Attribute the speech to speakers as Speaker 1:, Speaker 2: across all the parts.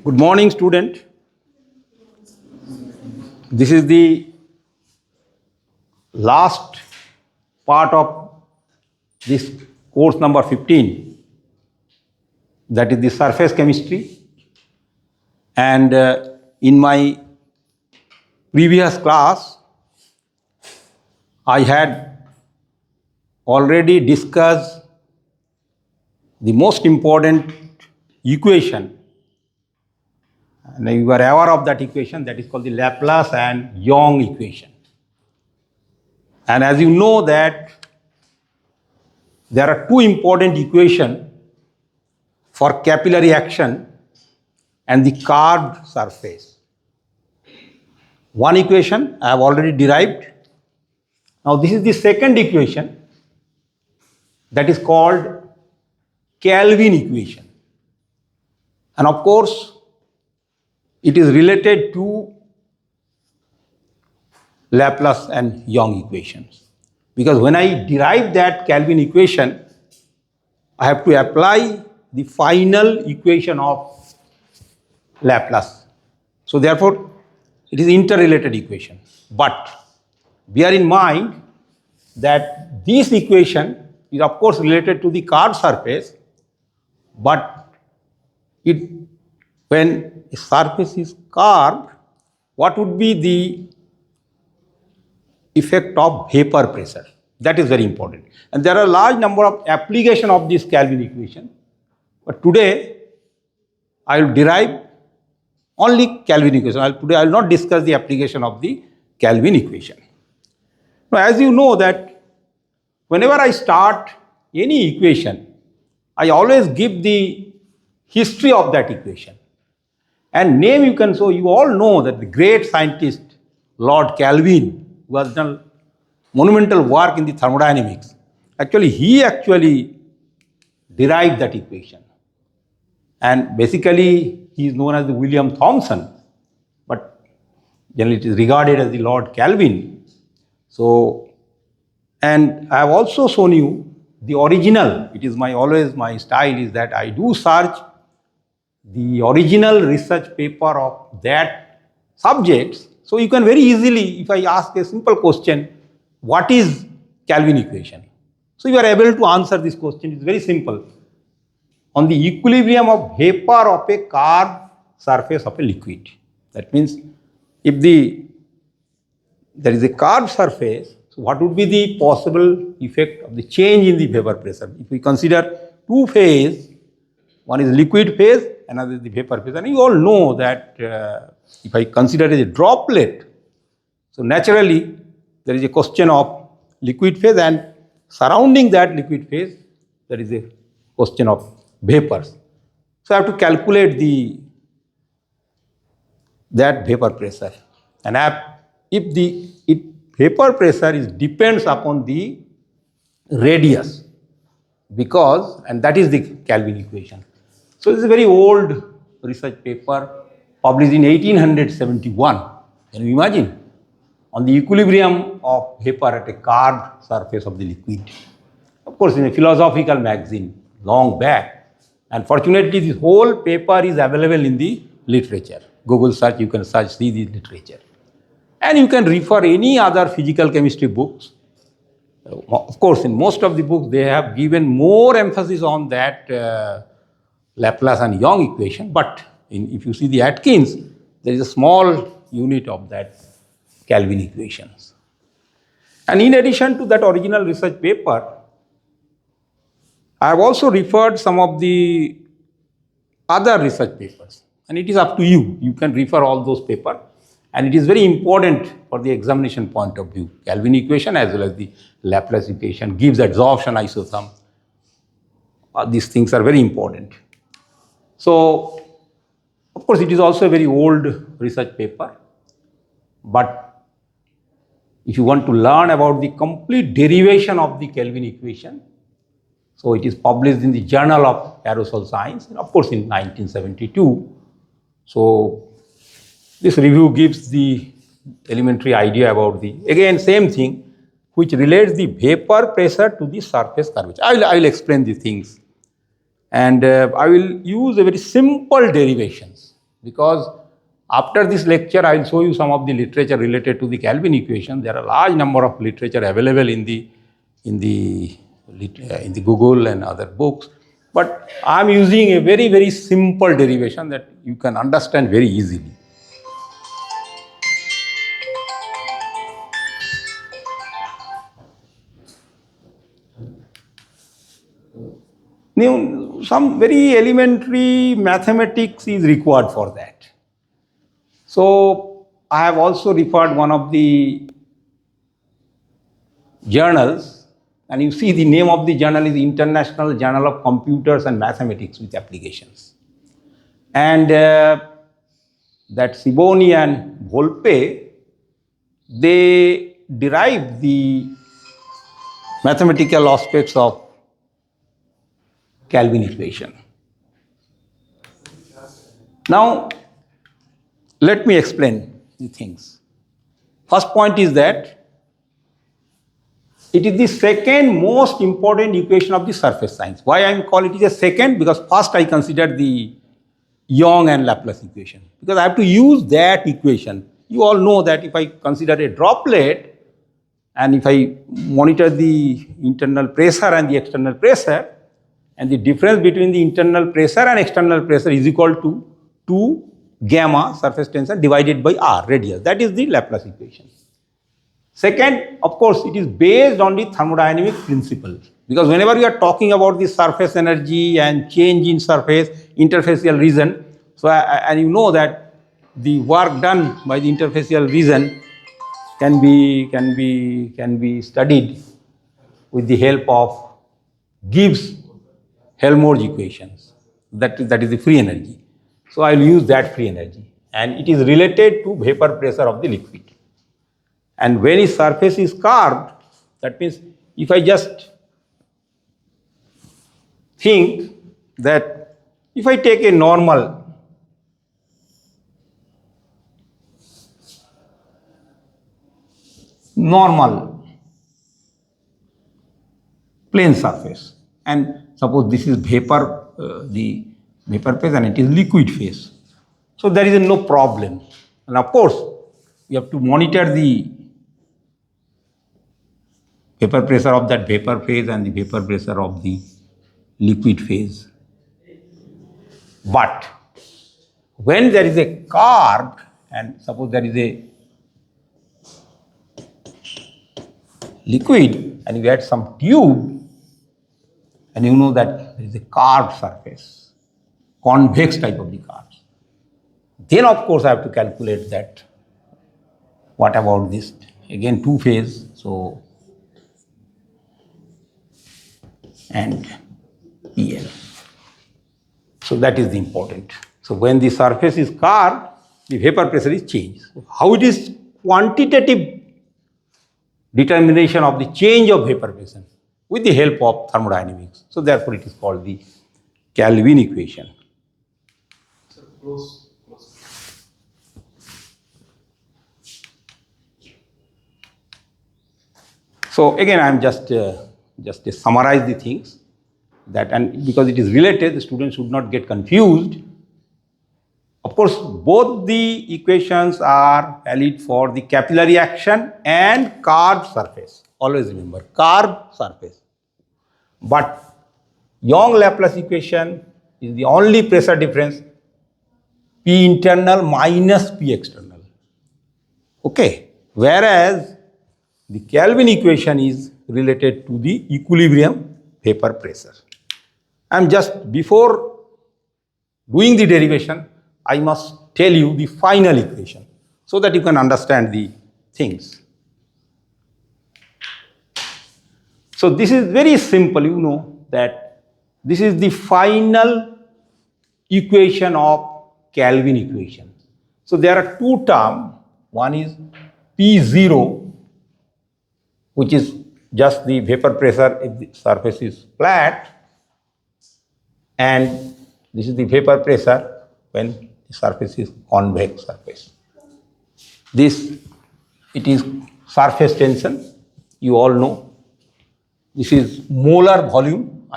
Speaker 1: Good morning, student. This is the last part of this course number 15, that is the surface chemistry. And in my previous class, I had already discussed the most important equation. And you are aware of that equation, that is called the Laplace and Young equation. And as you know that there are two important equations for capillary action and the curved surface. One equation I have already derived. Now this is the second equation, that is called Kelvin equation. And of course, it is related to Laplace and Young equations. Because when I derive that Kelvin equation, I have to apply the final equation of Laplace. So therefore, it is interrelated equation. But bear in mind that this equation is of course related to the curved surface, but when a surface is curved, what would be the effect of vapor pressure? That is very important. And there are a large number of applications of this Kelvin equation. But today, I will derive only Kelvin equation. Today, I will not discuss the application of the Kelvin equation. Now, as you know that whenever I start any equation, I always give the history of that equation. And name you can, so you all know that the great scientist Lord Kelvin, who has done monumental work in the thermodynamics, he derived that equation. And basically, he is known as the William Thomson, but generally it is regarded as the Lord Kelvin. So, and I have also shown you the original. It is always my style is that I do search the original research paper of that subjects. So you can very easily, if I ask a simple question, what is Kelvin equation? So you are able to answer this question. It's very simple. On the equilibrium of vapor of a curved surface of a liquid. That means if there is a curved surface, so what would be the possible effect of the change in the vapor pressure? If we consider two phase, one is liquid phase, another is the vapor phase. And you all know that if I consider it as a droplet, so naturally there is a question of liquid phase, and surrounding that liquid phase, there is a question of vapors. So I have to calculate that vapor pressure. And if vapor pressure depends upon the radius, and that is the Kelvin equation. So this is a very old research paper published in 1871. Can you imagine? On the equilibrium of vapor at a curved surface of the liquid. Of course, in a philosophical magazine, long back. And fortunately, this whole paper is available in the literature. Google search, you can see the literature. And you can refer any other physical chemistry books. Of course, in most of the books, they have given more emphasis on that Laplace and Young equation. But if you see the Atkins, there is a small unit of that Kelvin equations. And in addition to that original research paper, I have also referred some of the other research papers. And it is up to you. You can refer all those papers. And it is very important for the examination point of view. Kelvin equation as well as the Laplace equation, Gibbs adsorption isotherm. These things are very important. So, of course, it is also a very old research paper. But if you want to learn about the complete derivation of the Kelvin equation, so it is published in the Journal of Aerosol Science, and of course in 1972. So this review gives the elementary idea about again same thing, which relates the vapor pressure to the surface curvature. I will explain the things. And I will use a very simple derivations. because after this lecture I will show you some of the literature related to the Kelvin equation. There are a large number of literature available in the Google and other books, but I am using a very simple derivation that you can understand very easily. Now, some very elementary mathematics is required for that. So I have also referred one of the journals, and you see the name of the journal is International Journal of Computers and Mathematics with Applications. And that Siboni and Volpe, they derived the mathematical aspects of Kelvin equation. Now, let me explain the things. First point is that it is the second most important equation of the surface science. Why I am calling it a second? Because first I considered the Young and Laplace equation. Because I have to use that equation. You all know that if I consider a droplet and if I monitor the internal pressure and the external pressure, and the difference between the internal pressure and external pressure is equal to 2 gamma surface tension divided by r radius. That is the Laplace equation. Second, of course, it is based on the thermodynamic principle, because whenever we are talking about the surface energy and change in surface interfacial region, so and you know that the work done by the interfacial region can be studied with the help of Gibbs Helmholtz equations. That is the free energy. So I will use that free energy, and it is related to vapor pressure of the liquid. And when its surface is carved, that means if I just think that if I take a normal plane surface, and suppose this is vapor, the vapor phase, and it is liquid phase. So there is no problem. And of course, you have to monitor the vapor pressure of that vapor phase and the vapor pressure of the liquid phase. But when there is a carved, and suppose there is a liquid and you add some tube, and you know that there is a carved surface, convex type of the carves. Then of course I have to calculate that. What about this? Again 2 phase, so and PL. So that is the important. So when the surface is carved, the vapor pressure is changed. So how it is quantitative determination of the change of vapor pressure with the help of thermodynamics. So therefore it is called the Kelvin equation.
Speaker 2: So close.
Speaker 1: So again I am just summarize the things that, and because it is related, the students should not get confused. Of course, both the equations are valid for the capillary action and carved surface. Always remember, carved surface. But Young-Laplace equation is the only pressure difference, P internal minus P external. Okay. Whereas the Kelvin equation is related to the equilibrium vapor pressure. And just before doing the derivation, I must tell you the final equation so that you can understand the things. So this is very simple, you know that this is the final equation of Kelvin equation. So there are 2 terms. One is P0, which is just the vapor pressure if the surface is flat, and this is the vapor pressure when the surface is convex surface. This, it is surface tension, you all know. This is molar volume,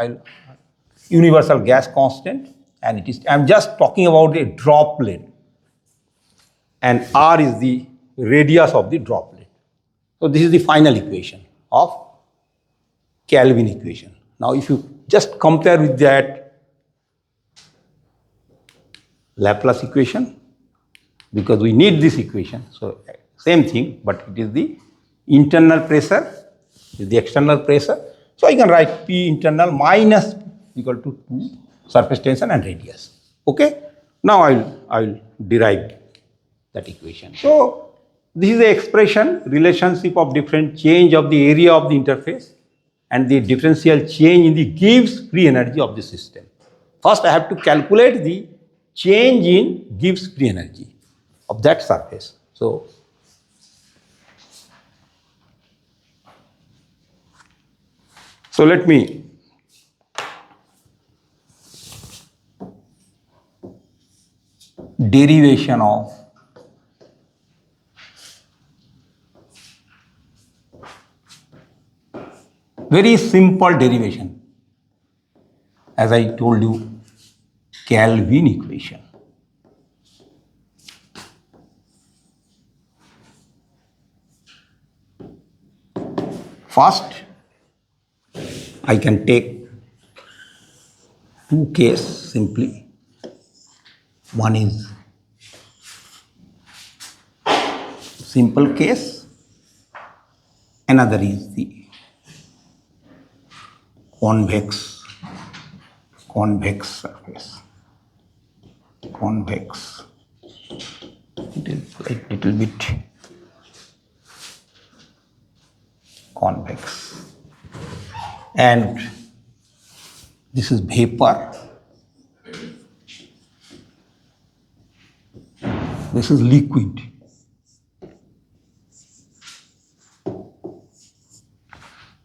Speaker 1: universal gas constant, and it is, I am just talking about a droplet. and r is the radius of the droplet. So this is the final equation of Kelvin equation. Now if you just compare with that Laplace equation, because we need this equation, so same thing, but it is the internal pressure, is the external pressure. So I can write P internal minus equal to 2 surface tension and radius. Okay. Now I will derive that equation. So this is the expression relationship of different change of the area of the interface and the differential change in the Gibbs free energy of the system. First I have to calculate the change in Gibbs free energy of that surface. So let me derivation of very simple derivation, as I told you, Kelvin equation. First, I can take two cases simply. One is simple case, another is the convex surface. Convex. It is like little bit convex. And this is vapor. This is liquid.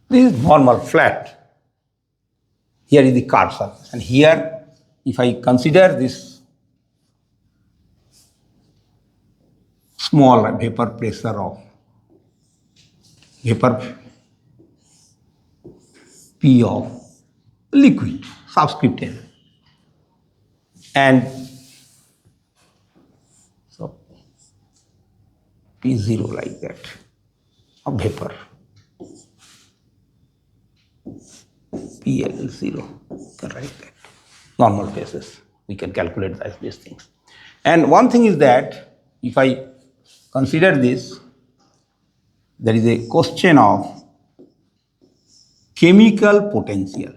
Speaker 1: This is normal flat. Here is the curved surface. And here, if I consider this small vapor pressure of vapor P of liquid, subscript L. And so P0 like that of vapor. PL0, you can write that. Normal cases, we can calculate these things. And one thing is that if I consider this, there is a question of chemical potential.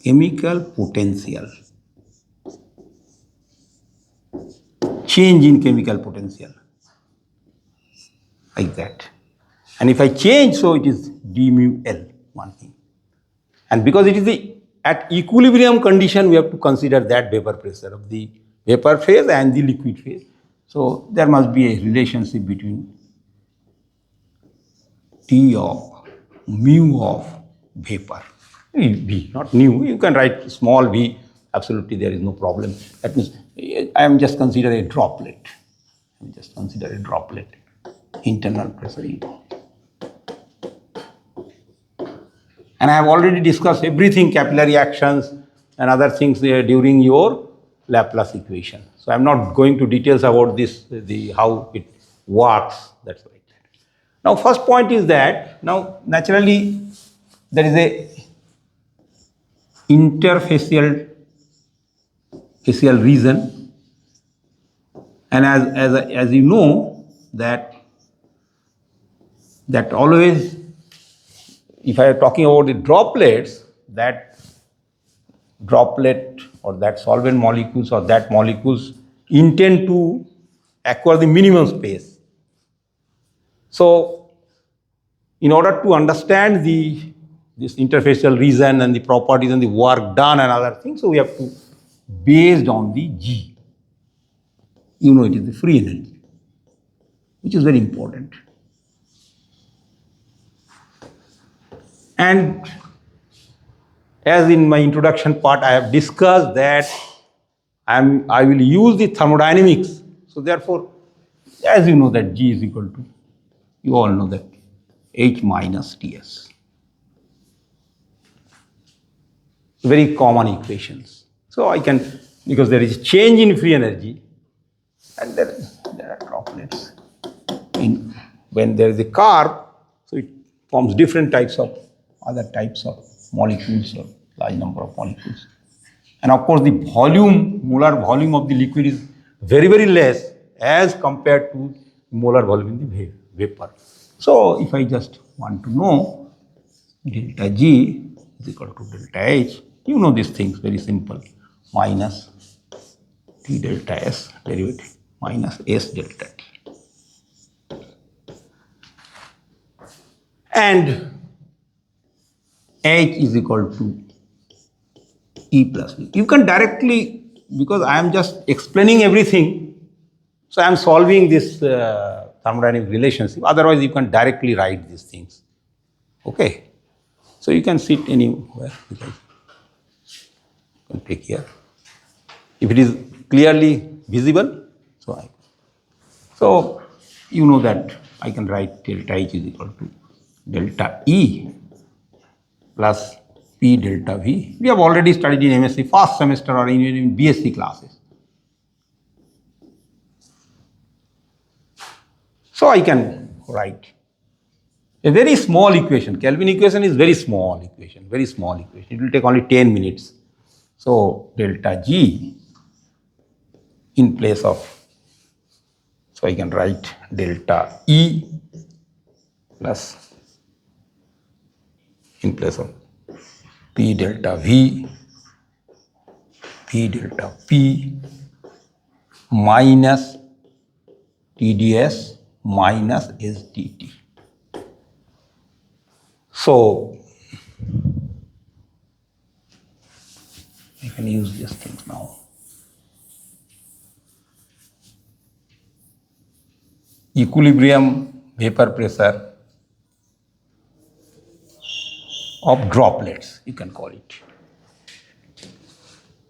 Speaker 1: Chemical potential. Change in chemical potential. Like that. And if I change, so it is d mu L, one thing. And because it is at equilibrium condition, we have to consider that vapor pressure of the vapor phase and the liquid phase. So there must be a relationship between T of mu of vapor. V, not nu. You can write small v, absolutely there is no problem. That means I am just consider a droplet. Internal pressure. And I have already discussed everything, capillary actions and other things during your Laplace equation. So I am not going to details about this, how it works. That's like that. Now, first point is that now naturally there is a interfacial region, and as you know that always, if I am talking about the droplets, that droplet or that solvent molecules or that molecules intend to acquire the minimum space. So in order to understand this interfacial region and the properties and the work done and other things, so we have to based on the G. You know, it is the free energy, which is very important. And as in my introduction part, I have discussed that I will use the thermodynamics. So therefore, as you know that G is equal to, you all know that H minus Ts. Very common equations. So I can, because there is change in free energy, and there are droplets. When there is a carb, so it forms different types of other types of molecules or large number of molecules. And of course, the volume, molar volume of the liquid is very, very less as compared to molar volume in the vapor. So if I just want to know delta G is equal to delta H, you know these things, very simple, minus T delta S derivative minus S delta T. And H is equal to E plus V. You can directly, because I am just explaining everything, so I am solving this thermodynamic relationship. Otherwise, you can directly write these things. Okay. So you can sit anywhere, because you can take here. If it is clearly visible, so you know that I can write delta H is equal to delta E plus P delta V. We have already studied in M.Sc first semester or in B.Sc classes. So I can write a very small equation. Kelvin equation is very small equation, very small equation. It will take only 10 minutes. So delta G in place of, so I can write delta E plus in place of P delta V, P delta P minus TdS minus SdT. So I can use these things now. Equilibrium vapor pressure of droplets, you can call it.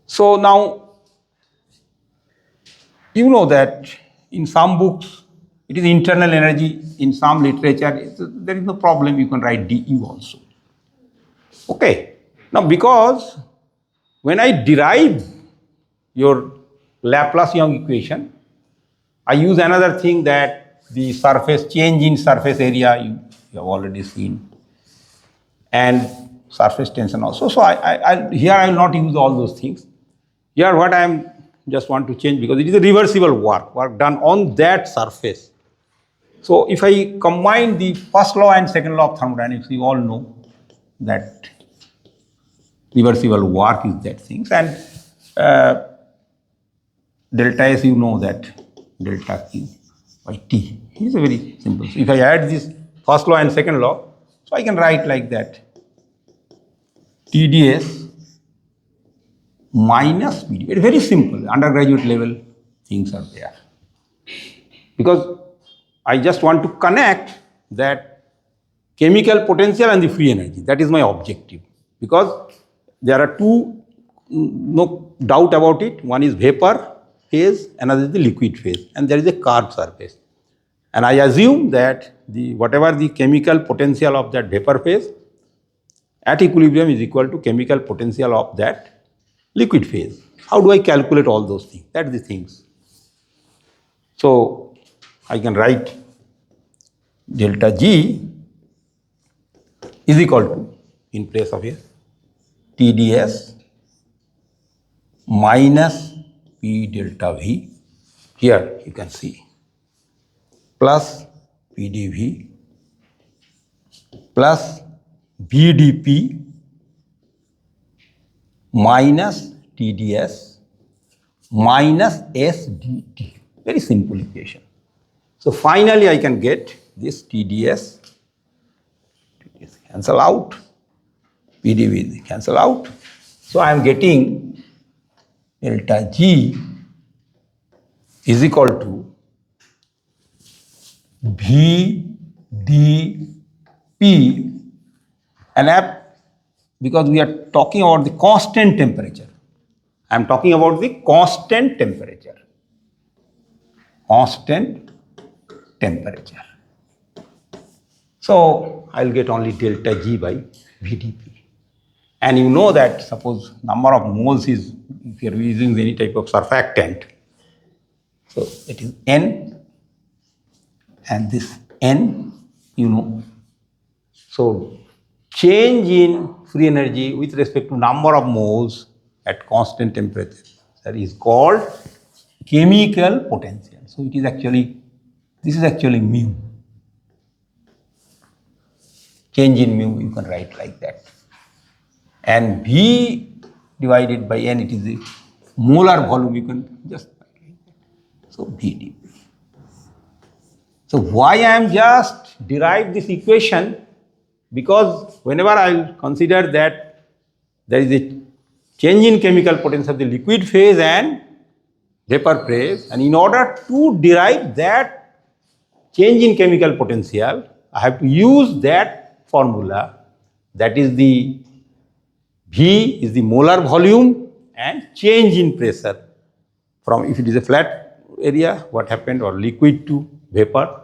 Speaker 1: So now, you know that in some books, it is internal energy. In some literature, there is no problem. You can write dU also. Okay. Now, because when I derive your Laplace-Young equation, I use another thing, that the surface change in surface area you have already seen, and surface tension also. So here I will not use all those things. Here what I am just want to change, because it is a reversible work done on that surface. So if I combine the first law and second law of thermodynamics, you all know that reversible work is that things, and delta S, you know that delta Q by T. It is a very simple. So if I add this first law and second law, so I can write like that, TdS minus PD. It's very simple. Undergraduate level things are there. Because I just want to connect that chemical potential and the free energy. That is my objective. Because there are two, no doubt about it. One is vapor phase, another is the liquid phase, and there is a curved surface. And I assume that whatever the chemical potential of that vapor phase at equilibrium is equal to chemical potential of that liquid phase. How do I calculate all those things? That's the things. So I can write delta G is equal to, in place of here, TdS minus P delta V. Here you can see, plus PdV plus VdP minus TdS minus SdT. Very simple equation. So finally I can get this TdS cancel out, PdV cancel out. So I am getting delta G is equal to VdP, and because we are talking about the constant temperature. I am talking about the constant temperature. Constant temperature. So I will get only delta G by VdP. And you know that suppose number of moles is, if you are using any type of surfactant, So it is N, and this N, you know. So change in free energy with respect to number of moles at constant temperature, that is called chemical potential. So it is actually, this is actually mu. Change in mu, you can write like that. And V divided by N, it is the molar volume, you can just write like that. So V dV. So why I am just derive this equation? Because whenever I will consider that there is a change in chemical potential of the liquid phase and vapor phase, and in order to derive that change in chemical potential, I have to use that formula, that is the V is the molar volume and change in pressure from, if it is a flat area, what happened, or liquid to vapor,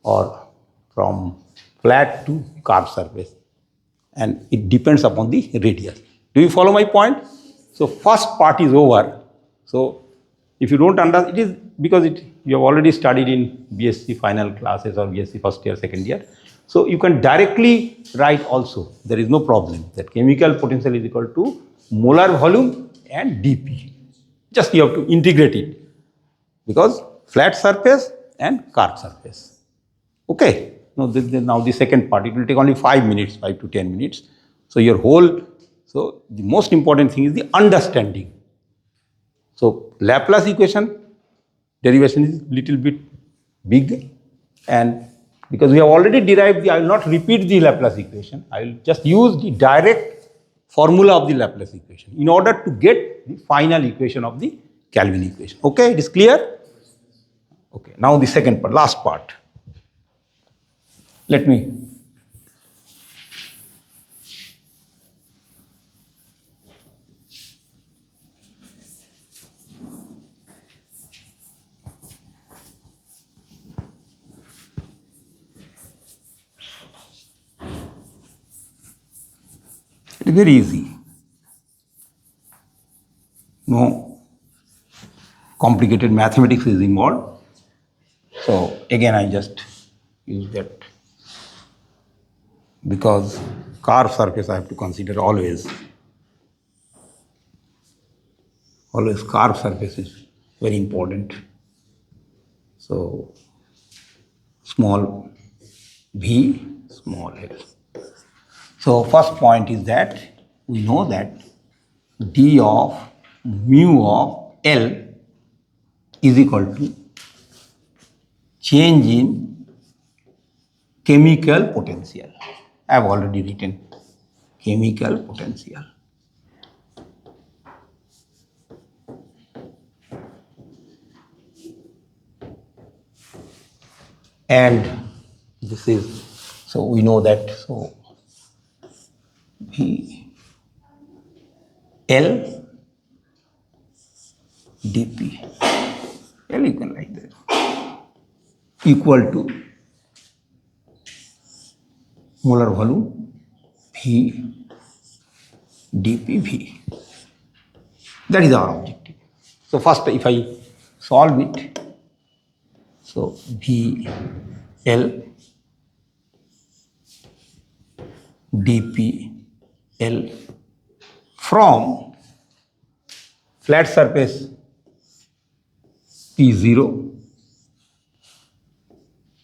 Speaker 1: or from flat to curved surface, and it depends upon the radius. Do you follow my point? So first part is over. So if you don't understand, it is because you have already studied in B.Sc final classes or B.Sc first year, second year. So you can directly write also. There is no problem that chemical potential is equal to molar volume and dP. Just you have to integrate it, because flat surface and curved surface. Okay. Now the second part, it will take only 5 minutes, 5 to 10 minutes. So your whole, so the most important thing is the understanding. So Laplace equation, derivation is little bit big, and because we have already derived I will not repeat the Laplace equation. I will just use the direct formula of the Laplace equation in order to get the final equation of the Kelvin equation. Okay, it is clear? Okay, now the second part, last part. Let me. It is very easy. No complicated mathematics is involved. So again, I just use that, because curved surface I have to consider always. Always curved surface is very important. So small v, small l. So first point is that we know that d of mu of L is equal to change in chemical potential. I have already written chemical potential. And this is, so we know that, so V L dP, L you can write that, equal to molar volume V dP V. That is our objective. So first if I solve it, so V L dP L from flat surface P0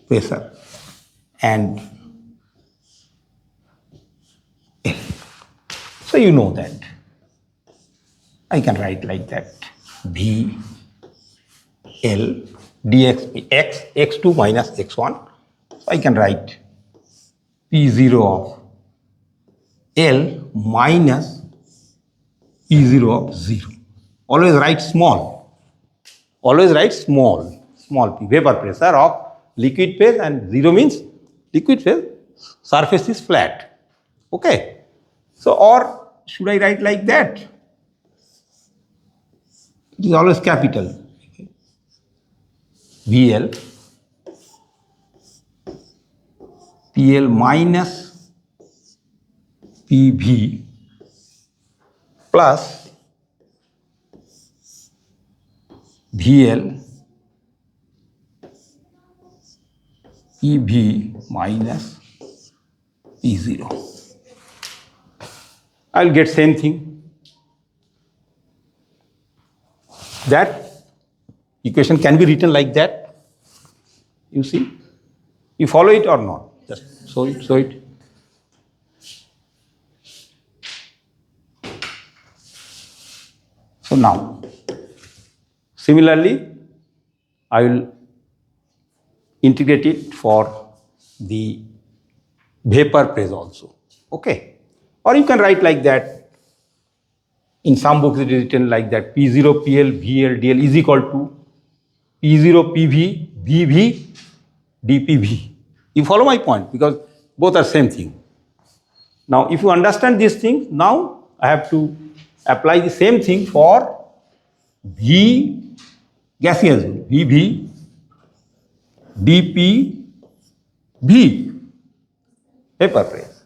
Speaker 1: pressure and L. So you know that. I can write like that, V L dx x, x2 minus x1. So I can write P0 of L minus P0 of 0. Always write small. Always write small, small p, vapor pressure of liquid phase, and 0 means liquid phase, surface is flat. Okay. So, or should I write like that? It is always capital. VL, PL minus PV plus VL EV minus P0. I'll get same thing. That equation can be written like that. You see? You follow it or not? Just show it, show it. So now, similarly, I will integrate it for the vapor phase also. Okay? Or you can write like that. In some books it is written like that, P0 PL VL DL is equal to P0 PV VV dPV. You follow my point? Because both are same thing. Now, if you understand these things, now I have to apply the same thing for V gaseous, VV dPV vapor phase.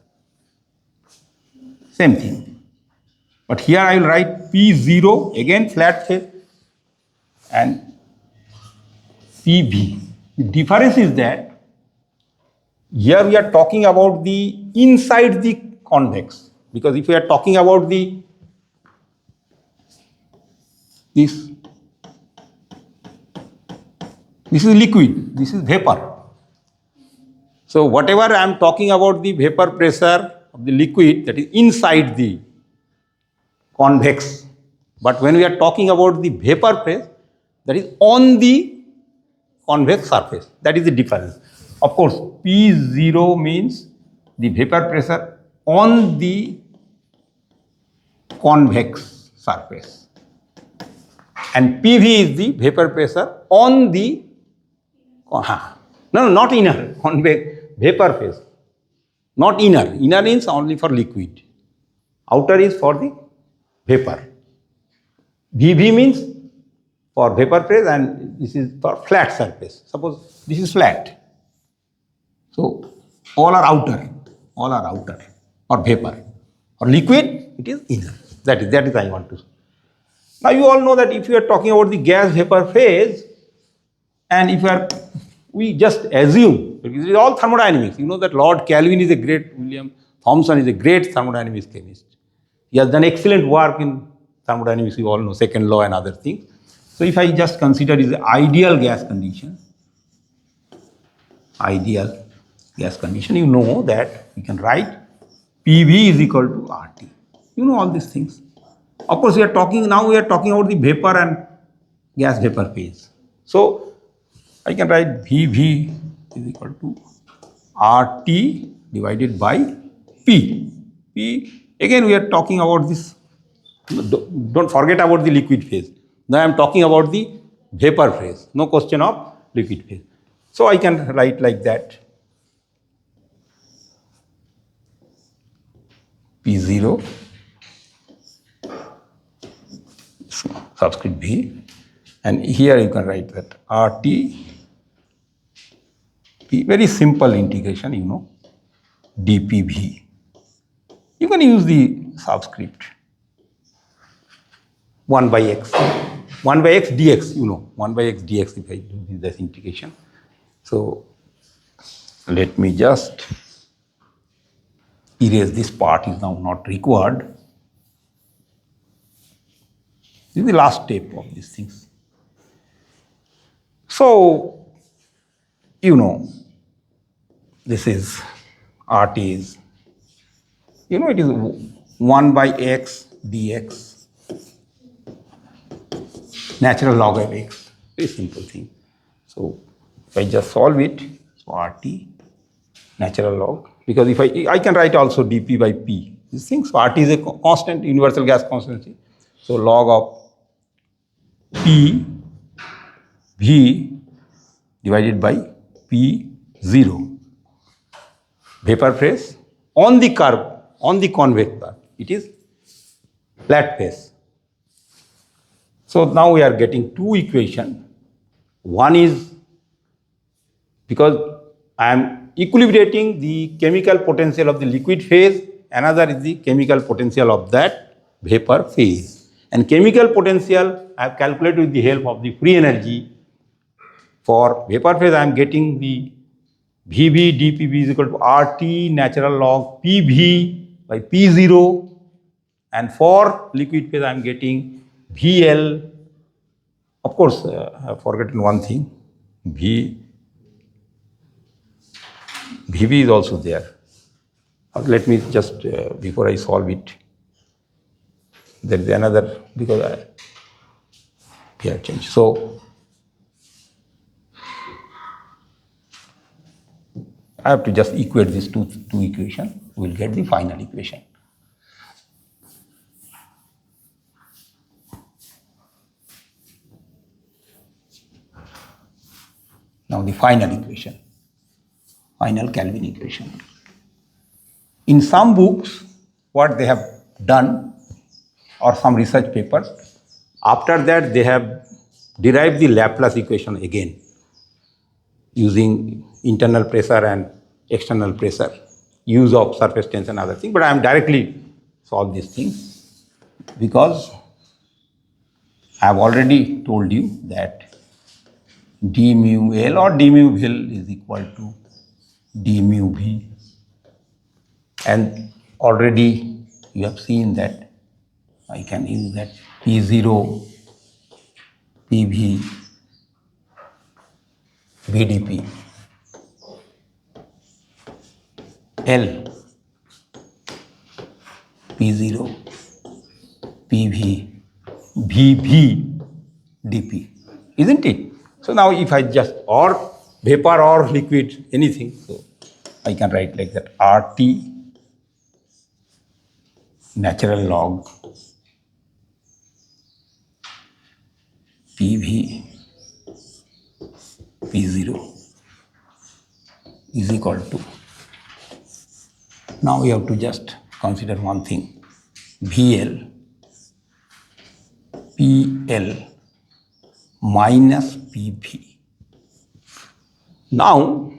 Speaker 1: Same thing. But here I will write P0, again flat phase, and PV. The difference is that here we are talking about the inside the convex, because if we are talking about this is liquid, this is vapor. So whatever I am talking about the vapor pressure of the liquid, that is inside the convex. But when we are talking about the vapor phase, that is on the convex surface. That is the difference. Of course, P0 means the vapor pressure on the convex surface, and PV is the vapor pressure on the not inner, convex vapor phase, not inner. Inner is only for liquid. Outer is for the vapor. VV means for vapor phase, and this is for flat surface. Suppose this is flat. So all are outer or vapor. Or liquid, it is inner. That is I want to say. Now you all know that if you are talking about the gas vapor phase, and if we just assume, because it is all thermodynamics. You know that Lord Kelvin is a great, William Thomson is a great thermodynamics chemist. He has done excellent work in thermodynamics, you all know, second law and other things. So if I just consider is the ideal gas condition, you know that we can write PV is equal to RT. You know all these things. Of course, we are talking about the vapor and gas vapor phase. So I can write VV is equal to RT divided by P. P, again we are talking about this. Don't forget about the liquid phase. Now I am talking about the vapor phase. No question of liquid phase. So I can write like that. P0 subscript V, and here you can write that RT P, very simple integration, you know, dPV. You can use the subscript 1 by x dx, you know, 1 by x dx if I do this integration. So let me just erase this part, is now not required. This is the last step of these things. So, you know, this is RT is, you know, it is 1 by x dx, natural log of x, very simple thing. So if I just solve it, so RT, natural log, because if I can write also dP by P, these things. So RT is a constant, universal gas constancy. So log of P V divided by P0. Vapor phase on the curve, on the convex curve, it is flat phase. So now we are getting two equations. One is because I am equilibrating the chemical potential of the liquid phase, another is the chemical potential of that vapor phase. And chemical potential I have calculated with the help of the free energy. For vapor phase I am getting the Vb dPb is equal to RT natural log PV by P0. And for liquid phase, I am getting VL. Of course, I have forgotten one thing. VB is also there. Let me just, before I solve it, there is another, because we have changed. So, I have to just equate these two equations. We will get the final equation. Now the final equation, final Kelvin equation. In some books, what they have done, or some research papers, after that they have derived the Laplace equation again, using internal pressure and external pressure, use of surface tension and other things. But I am directly solve these things because I have already told you that d mu L or d mu L is equal to d mu V. And already you have seen that I can use that P0, PV, VDP, L, P0, PV, VV, DP, isn't it? So now if I just, or vapor or liquid, anything, so I can write like that, RT natural log PV P0 is equal to, now we have to just consider one thing, VL PL minus PV. Now,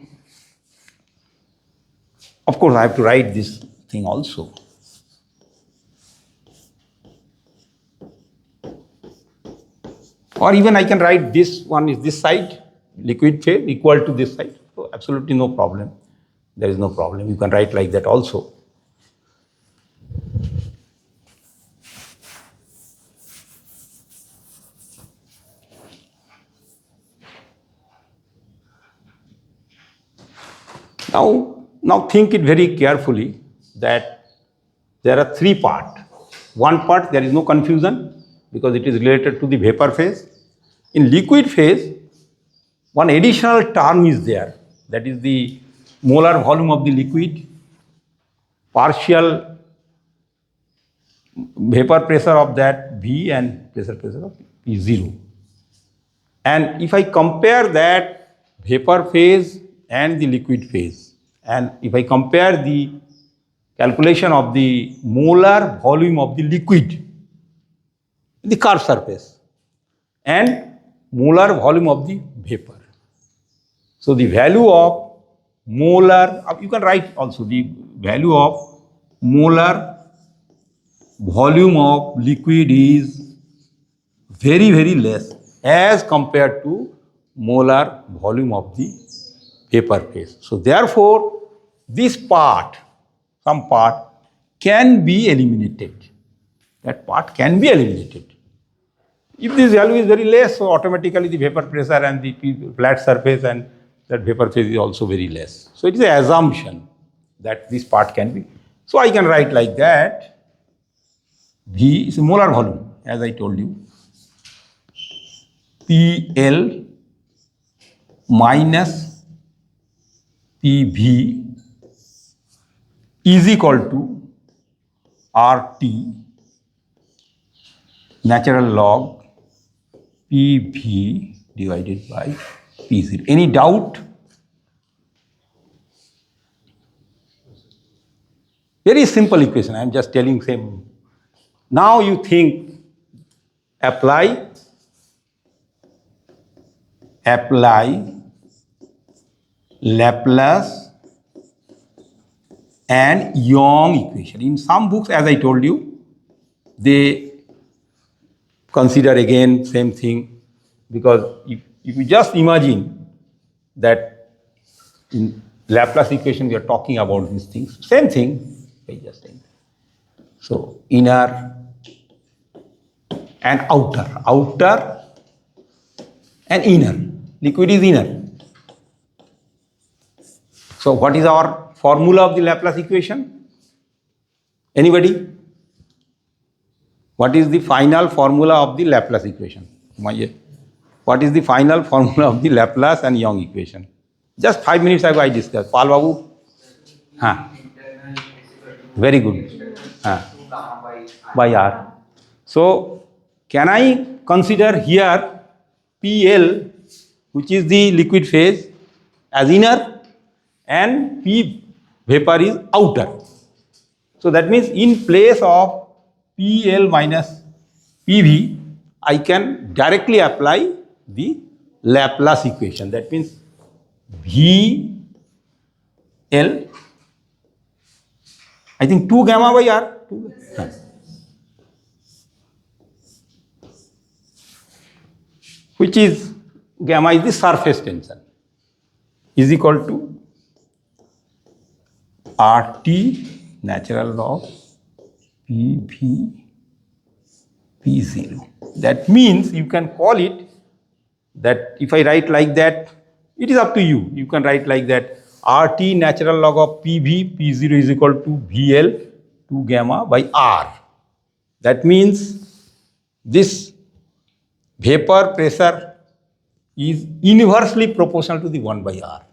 Speaker 1: of course, I have to write this thing also. Or even I can write this one is this side, liquid phase equal to this side. So absolutely no problem. There is no problem. You can write like that also. Now think it very carefully that there are three parts. One part, there is no confusion because it is related to the vapor phase. In liquid phase, one additional term is there, that is the molar volume of the liquid, partial vapor pressure of that V and pressure of P0. And if I compare that vapor phase and the liquid phase, and if I compare the calculation of the molar volume of the liquid, the curved surface, and molar volume of the vapor. So the value of molar, you can write also the value of molar volume of liquid is very, very less as compared to molar volume of the vapor phase. So therefore, this part, some part can be eliminated. That part can be eliminated. If this value is very less, so automatically the vapor pressure and the flat surface and that vapor phase is also very less. So it is an assumption that this part can be. So I can write like that. V is a molar volume, as I told you. PL minus PV is equal to RT natural log PV divided by P0. Any doubt? Very simple equation. I am just telling same. Now you think, apply Laplace and Young equation. In some books, as I told you, they consider again same thing, because if you just imagine that in Laplace equation, we are talking about these things. Same thing, I just saying. So inner and outer, outer and inner. Liquid is inner. So what is our formula of the Laplace equation? Anybody? What is the final formula of the Laplace equation? What is the final formula of the Laplace and Young equation? Just 5 minutes ago I discussed. Pal Babu? Huh. Very good. Huh. By R. So can I consider here PL, which is the liquid phase, as inner and P vapor is outer. So that means in place of PL minus PV, I can directly apply the Laplace equation. That means VL, I think 2 gamma by R. Which is gamma is the surface tension, is equal to RT natural log PV P0. That means you can call it that if I write like that, it is up to you. You can write like that RT natural log of PV P0 is equal to VL 2 gamma by R. That means this vapor pressure is inversely proportional to the 1 by R.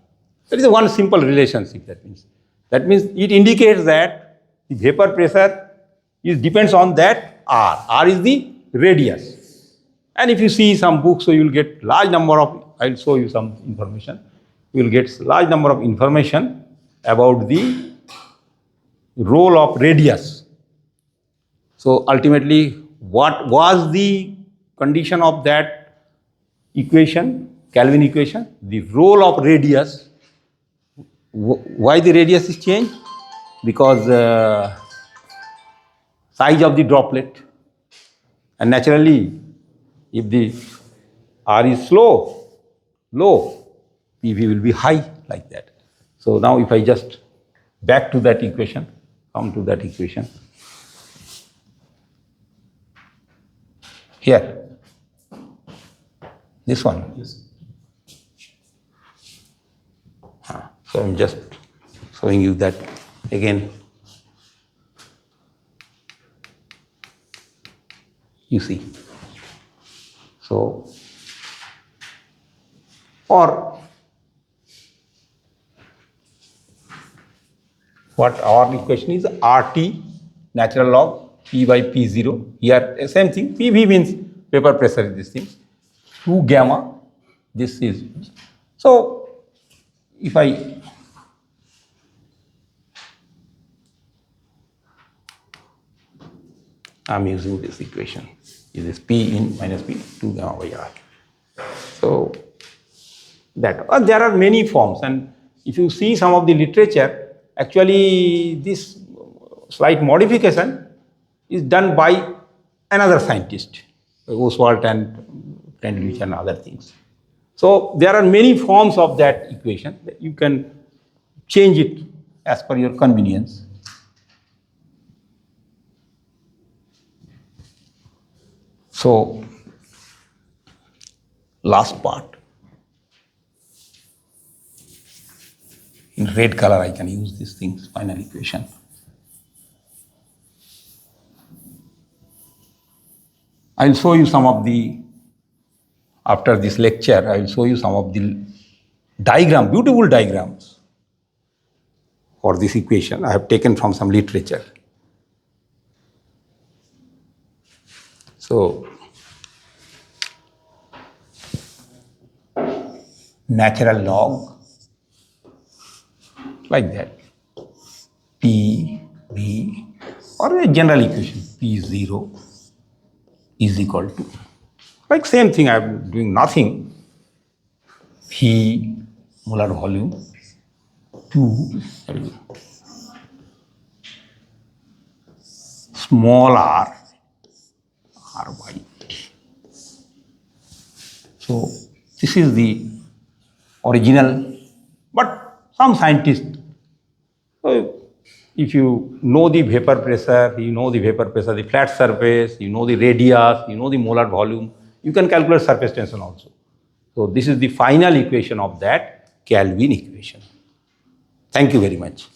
Speaker 1: That is a one simple relationship. That means it indicates that the vapor pressure depends on that R. R is the radius. And if you see some books, so you will get large number of, I will show you some information. You will get large number of information about the role of radius. So ultimately, what was the condition of that equation, Kelvin equation? The role of radius. Why the radius is changed? Because size of the droplet. And naturally, if the R is low, PV will be high like that. So now if I just back to that equation, come to that equation. Here, this one.
Speaker 2: Yes.
Speaker 1: So I'm just showing you that again. You see. So, or what our equation is RT natural log P by P0. Here, same thing. PV means vapor pressure is this thing. 2 gamma. This is. So, if I'm using this equation. It is P in minus P 2 gamma by R. So that there are many forms, and if you see some of the literature, actually this slight modification is done by another scientist, Oswald and Friendlich and other things. So there are many forms of that equation. You can change it as per your convenience. So, last part. In red color, I can use these things, final equation. I will show you some of the, after this lecture, I will show you some of the diagram, beautiful diagrams for this equation. I have taken from some literature. So, natural log, like that, P, V, or a general equation, P0 is equal to, like same thing, I am doing nothing, V molar volume, 2, small r, r by t. So, this is the original, but some scientist. So if you know the vapor pressure, the flat surface, you know the radius, you know the molar volume, you can calculate surface tension also. So this is the final equation of that Kelvin equation. Thank you very much.